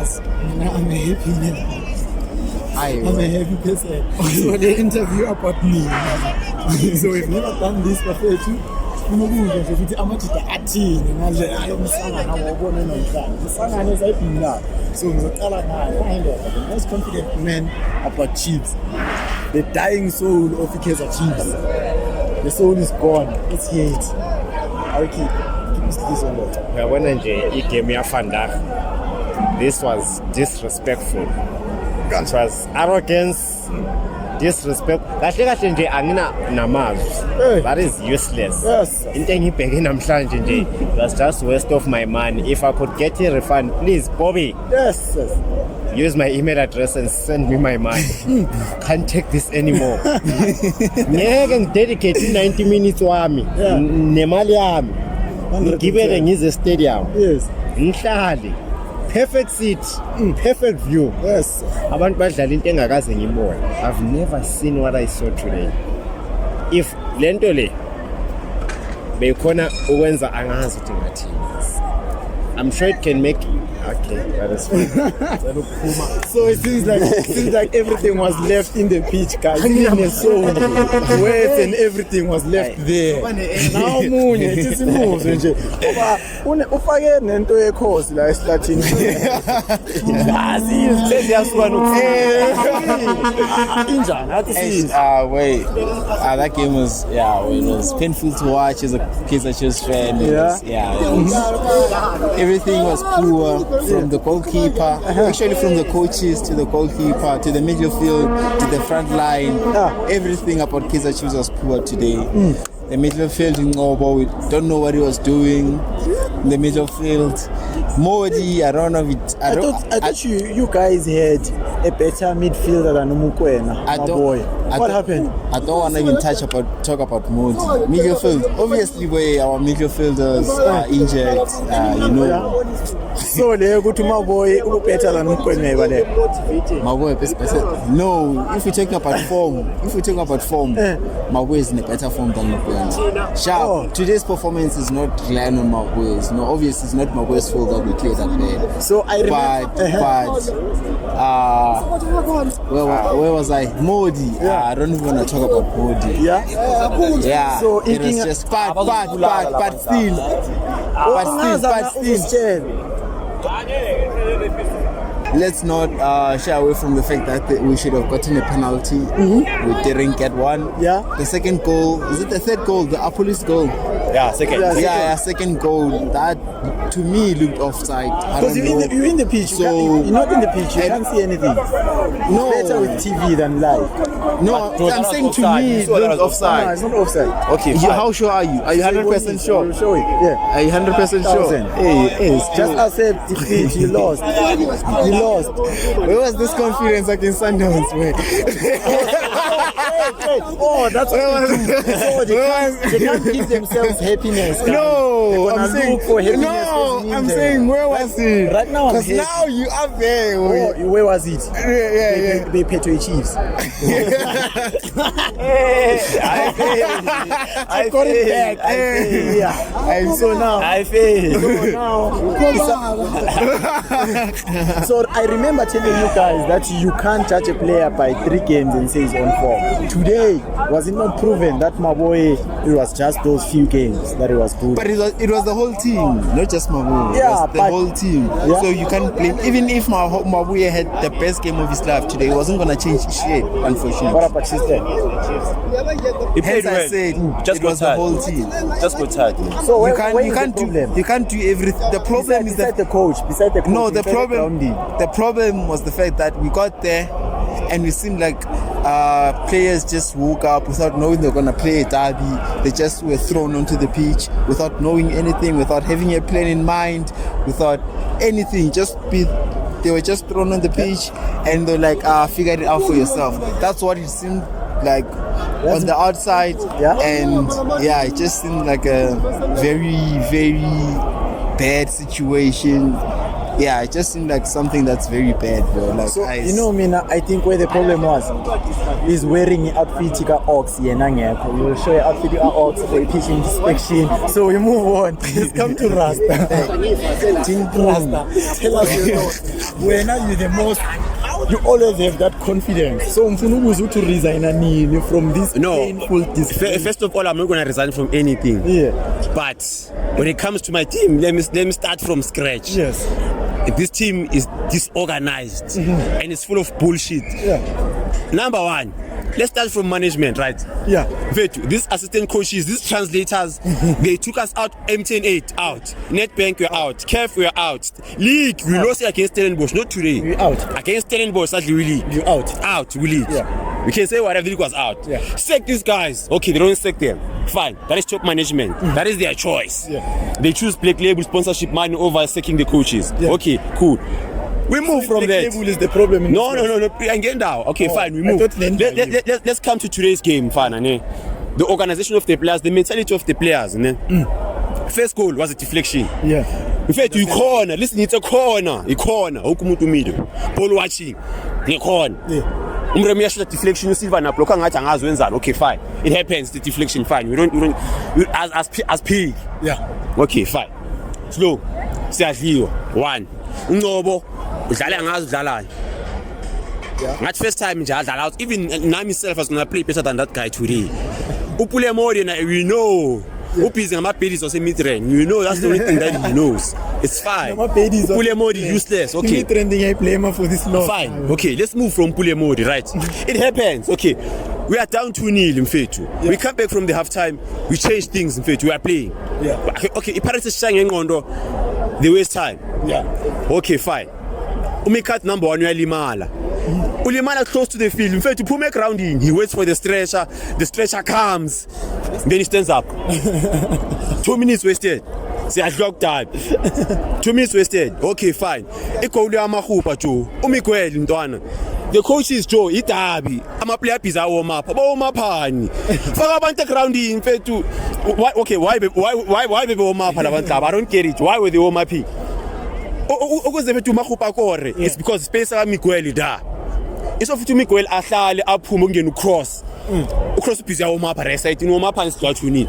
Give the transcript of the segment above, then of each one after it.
us. I'm a happy man. I'm a happy person. So they interview about me. So we've never done this before too. Unokuzwa nje ukuthi amadoda athini manje ayomhlangana wabona nomhlanga. Umhlangano sayibhina. So ngizoqala naye. The most confident man about Chiefs. The dying soul of Kaizer Chiefs. The soul is gone. It's hate. Okay. Keep this on that. Uyabona nje igame yafanda. This was disrespectful. It was arrogance, disrespect. Kahle kahle nje angina namazwi. That is useless. Yes. Into engibheke namhlanje nje was just waste of my money. If I could get a refund, please, Bobby. Yes. Use my email address and send me my money. Can't take this anymore. Ngeke ngidedicate 90 minutes wami nemali yami. Ngibele ngize stadium. Yes. Ngihlale. Perfect seat, perfect view. Yes. Abantu badlala into engakaze ngibone. I've never seen what I saw today. If lento le bekhona ukwenza angazi ukuthi ngathini. I'm sure it can make okay, that is fine. So it seems like everything was left in the pitch, guys. Even the soul, words and everything was left there. Now munye ithi simuzo nje. Oba ufake nento yekhosi la esihlathini. Yazi seziyasuka injani athi since wait. That game was it was painful to watch as a Kaizer Chiefs fan. It was, everything was poor from the goalkeeper, actually from the coaches to the goalkeeper to the midfield to the front line. Everything about Kaizer Chiefs was poor today. The midfield in Ngobo, we don't know what he was doing in the midfield. Modi, I don't know it. I thought you guys had a better midfielder than Umukwena. What happened? I don't want to even talk about Modi. Midfield, obviously, where our midfielders are injured, So le ukuthi Maboy better than Umukwena bale. Maboy better. No, if we're talking about form, Maboy is in a better form than Umukwena. Sharp. Today's performance is not relying on Maboy. No, obviously it's not Maboy's fault that we played that bad. So I remember. Where was I? Modi. I don't even want to talk about Modi. Yeah. So it was just but still. Let's not shy away from the fact that we should have gotten a penalty. We didn't get one. The second goal, is it the third goal? The Apolis goal? Second. Second goal. That to me looked offside. Because you're in the pitch. So you're not in the pitch. You can't see anything. No. It's better with TV than live. No, I'm saying to me it looked offside. No, it's not offside. Okay. How sure are you? Are you 100% sure? Show it. Yeah. Are you 100% sure? Hey, just accept defeat. You lost. Where was this confidence against Sundowns? Oh, that's what they do. So they can't give themselves happiness. No, I'm saying where was it? Right now, because now you are there. Where was it? Yeah. They Petro Chiefs. I got it back. I failed. So I remember telling you guys that you can't judge a player by 3 games and say he's on form. Today, was it not proven that Maboy, it was just those few games that it was good? But it was the whole team, not just Maboy. It was the whole team. Yeah. So you can't blame. Even if Maboy had the best game of his life today, it wasn't going to change shit, unfortunately. What about Chiefs then? He played well. I said, just it was the whole team. Just go tired. So you can't do everything. The problem is that the coach. Beside the coach. No, the problem was the fact that we got there and it seemed like players just woke up without knowing they were going to play a derby. They just were thrown onto the pitch without knowing anything, without having a plan in mind, without anything. They were just thrown on the pitch and they're like, figure it out for yourself. That's what it seemed like on the outside. And it just seemed like a very, very bad situation. Yeah, it just seemed like something that's very bad, bro. Like, So I think where the problem was is wearing outfit ka Ox yena ngekho. You will show your outfit ka Ox for a pitch inspection. So we move on. Let's come to Rasta. Rasta. Tell us when are you the most? You always have that confidence. So mfuna ukuza to resign nini from this painful display. First of all, I'm not going to resign from anything. Yeah. But when it comes to my team, let me start from scratch. Yes. This team is disorganized and it's full of bullshit. Yeah. Number one, let's start from management, right? Yeah. Vetu, these assistant coaches, these translators, they took us out. MTN8 out, NetBank we're out, KEF we're out, League we lost against Stellenbosch, not today. We out. Against Stellenbosch, sadly we lead. You out. Out, we lead. Yeah. We can say whatever, the league was out. Yeah. Sack these guys. Okay, they don't sack them. Fine. That is top management. That is their choice. Yeah. They choose Black Label sponsorship money over sacking the coaches. Yeah. Okay, cool. We move from The that. cable is the problem. No. I'm getting down. Okay, fine. We I move. thought then- Let's come to today's game, fine. The organization of the players, the mentality of the players. First goal was a deflection. Yeah. In fact, you corner. Listen, it's a corner. A corner. Ukumutu middle. Ball watching. The corner. Yeah. Umremi yasho deflection uSilva na block ngathi angazi wenzani. Okay, fine. It happens. The deflection, fine. We don't as pig. Yeah. Okay, fine. Slow. Siyadliwa. 1. Uncobo udlala ngazi udlalani. Ngathi first time nje adlala out. Even nami myself was gonna play better than that guy today. Upule Mori na we know. Uphizi ngama-baddies ose-mid-range. You know that's the only thing that he knows. It's fine. Pule Modi useless. Okay. Trending I play for this long. Fine. Okay, let's move from Pule Modi, right? It happens. Okay. We are down 2-0 in Mfethu. Yeah. We come back from the halftime. We change things in Mfethu. We are playing. Yeah. Okay, iPirates is showing ngondo. They waste time. Yeah. Okay, fine. Umikat number 1 uyalimala. Ulimala close to the field. In fact, to pull grounding, he waits for the stretcher. The stretcher comes. Then he stands up. 2 minutes wasted. See, I clock time. 2 minutes wasted. Okay, fine. Ikoli amahupa Joe. Umikweli ntwana. The coach is Joe. Itabi. Ama-player pizza warm up. Warm up pani. Faka abantu grounding. In fact, why baby warm up? I don't get it. Why were they warm up? Ukuze bethu mahupa kore. It's because space ka Miguel da. Iso futhi Miguel ahlale aphume ungena ucross. Ucross ubhizi yawo mapha right side no mapha isizathu unini.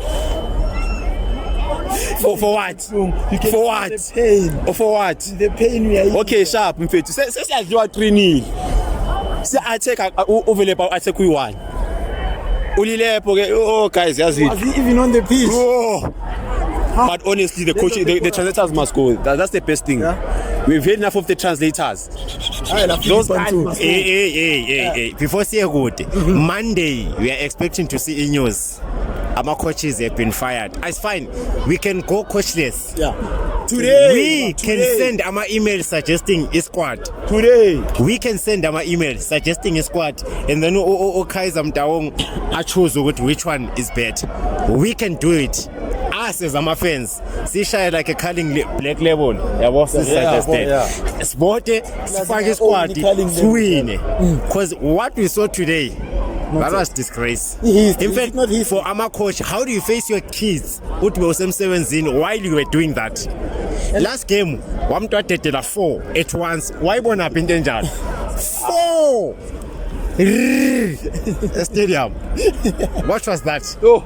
For what? For what? The pain. Or for what? The pain we are. Okay, sharp mfethu. Sesiyadliwa 3-0. Siya-attack overlap attack kwi-1. Ulilepo ke oh guys yazi. Was he even on the pitch? Oh. But honestly, the coach, the translators must go. That's the best thing. Yeah. We've had enough of the translators. Those guys. Hey. Before say good, Monday we are expecting to see news. Our coaches have been fired. It's fine. We can go coachless. Yeah. We can send our email suggesting a squad. We can send our email suggesting a squad, and then Kaiser Mtaung I choose which one is better. We can do it. Us as our fans, see shy like a calling Black Label. Yeah, what's suggested? Sport, Spaghetti squad, win. Because what we saw today, that was disgrace. In fact, for our coach, how do you face your kids? Put me 17 while you were doing that. Last game, one to 4 at once. Why won't have been danger? 4 stadium. What was that? Oh.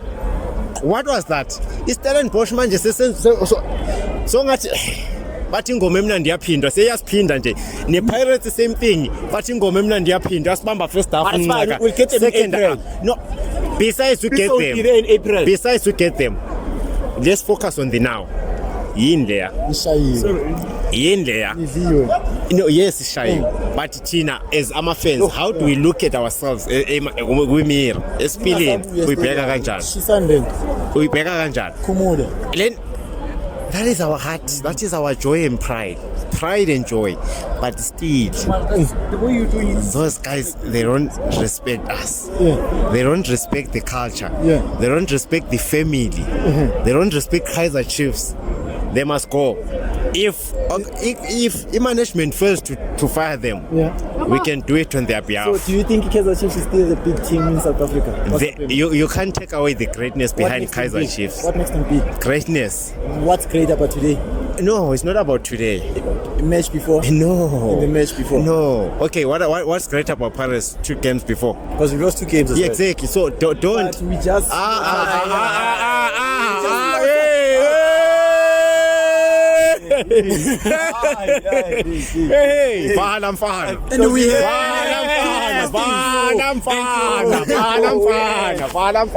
What was that? It's Stellenbosch manje so ngathi bathi ingoma emnandi yaphinda seyasiphinda nje nePirates same thing bathi ingoma emnandi yaphinda asibamba first half we'll get them second half. No, besides to get them in April. Besides to get them, let's focus on the now. Yin there. No, yes, shy. But Tina, as our fans, how do we look at ourselves? We that is our heart. That is our joy and pride. Pride and joy. But still, those guys, they don't respect us. Yeah. They don't respect the culture. Yeah. They don't respect the family. Mm-hmm. They don't respect Kaizer Chiefs. They must go. if management fails to fire them, we can do it on their behalf. So do you think Kaizer Chiefs is still the big team in South Africa? You can't take away the greatness behind Kaizer Chiefs. What makes them big? Greatness. What's great about today? No, it's not about today. The match before? No. In the match before? No. Okay, what's great about Paris 2 games before? Because we lost 2 games as well. Exactly. So don't. But we just... Hey, Mfana. And we Mfana.